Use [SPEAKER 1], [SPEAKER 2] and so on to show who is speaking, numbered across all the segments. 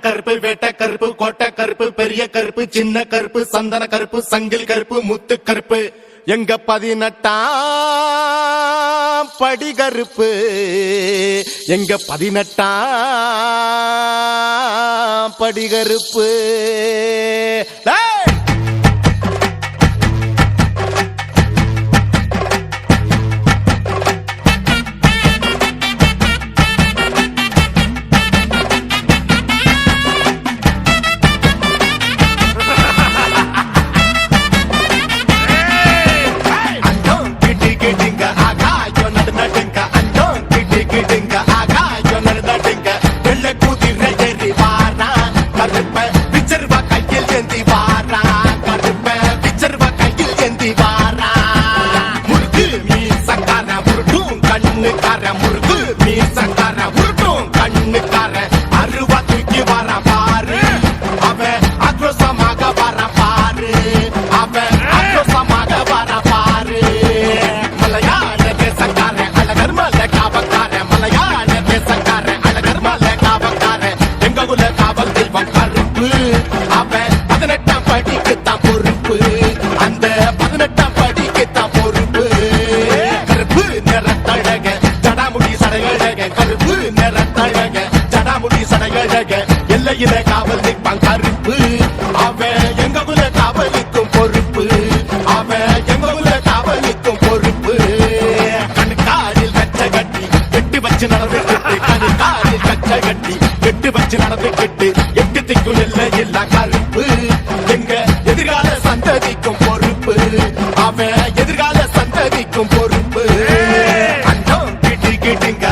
[SPEAKER 1] கருப்பு வேட்டை கருப்பு கோட்டை கருப்பு பெரிய கருப்பு சின்ன கருப்பு சந்தன கருப்பு சங்கில் கருப்பு முத்து கருப்பு எங்க 18ஆம் படி கருப்பு எங்க 18ஆம் படி கருப்பு எல்லையில காவல் நிற்பான் கருப்பு அவன் எங்க குல காவலுக்கும் பொறுப்பு அவன் எங்க குல காவலுக்கும் பொறுப்பு கண்காலில் கச்ச கட்டி வெட்டி வச்சு நடந்துக்கிட்டு கண்காலில் கச்ச கட்டி வெட்டி வச்சு நடந்துக்கிட்டு எட்டு திக்கும் எல்லையில்லா கருப்பு எங்க எதிர்கால சந்ததிக்கும் பொறுப்பு அவன் எதிர்கால சந்ததிக்கும் பொறுப்பு அண்டோம் கிட்டி கிட்டிங்க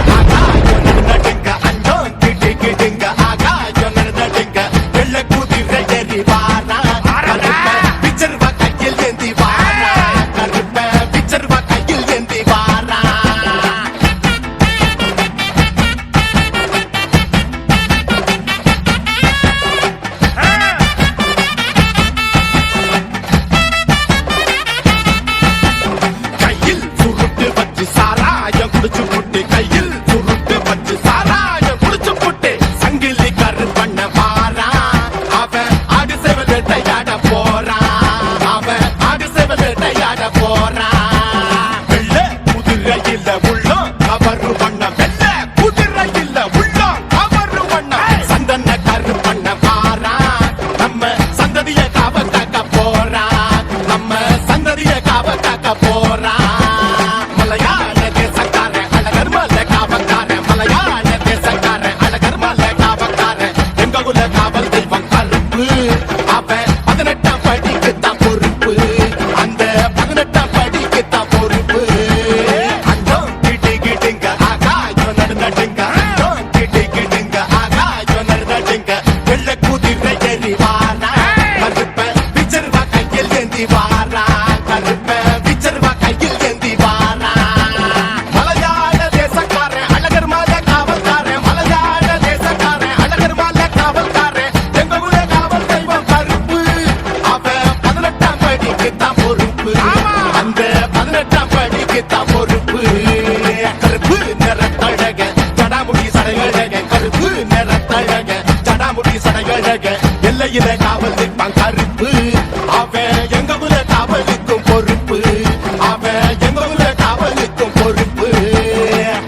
[SPEAKER 1] எல்லையில காவல் நிற்பான் கருப்பு அவன் எங்க குல காவலுக்கும் பொறுப்பு அவன் எங்க குல காவலுக்கும் பொறுப்பு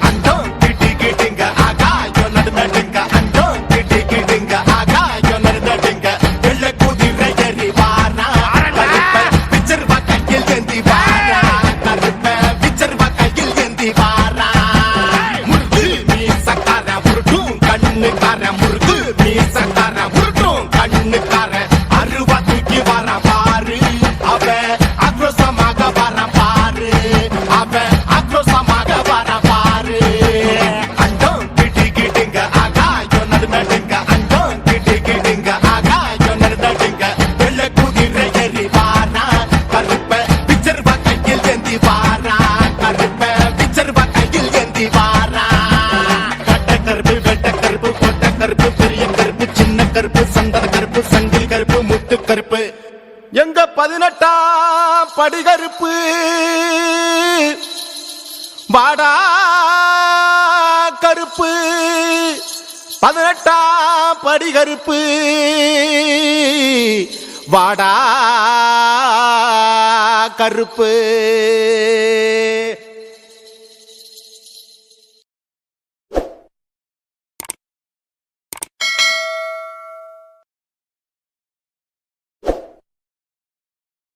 [SPEAKER 1] அண்டோம் கிட்டி கிட்டிங்க ஆகாயோ நடுநடுங்க அண்டோம் கிட்டி கிட்டிங்க ஆகாயோ நடுநடுங்க வெள்ள குதிரை ஏறி வாரா கருப்ப பிச்சர்வா கையில் ஏந்தி வாரா கருப்ப பிச்சர்வா கையில் ஏந்தி வாரா முருகு நீ சக்கார முருகும் கண்ணுக்கார முருகு நீ சக்கார அருவா தூக்கி வர பாரு அவன் ஆக்ரோஷமாக வர பாரு அவன் ஆக்ரோஷமாக வர பாரு அண்டோம் கிட்டி கிட்டிங்க ஆகாயோ நடுநடுங்க அண்டோம் கிட்டி கிட்டிங்க ஆகாயோ நடுநடுங்க வெள்ள குதிரை ஏறி வாரா கருப்ப பிச்சர்வா கையில் ஏந்தி வாரா கருப்ப பிச்சர்வா கையில் ஏந்தி வாரா கட்ட கருப்பு வெட்ட கருப்பு கொட்ட கருப்பு பெரிய கருப்பு சின்ன கருப்பு சந்தன கருப்பு சங்கில் கருப்பு முத்து கருப்பு எங்க 18ஆம் படி கருப்பு வாடா கருப்பு 18ஆம் படி கருப்பு வாடா கருப்பு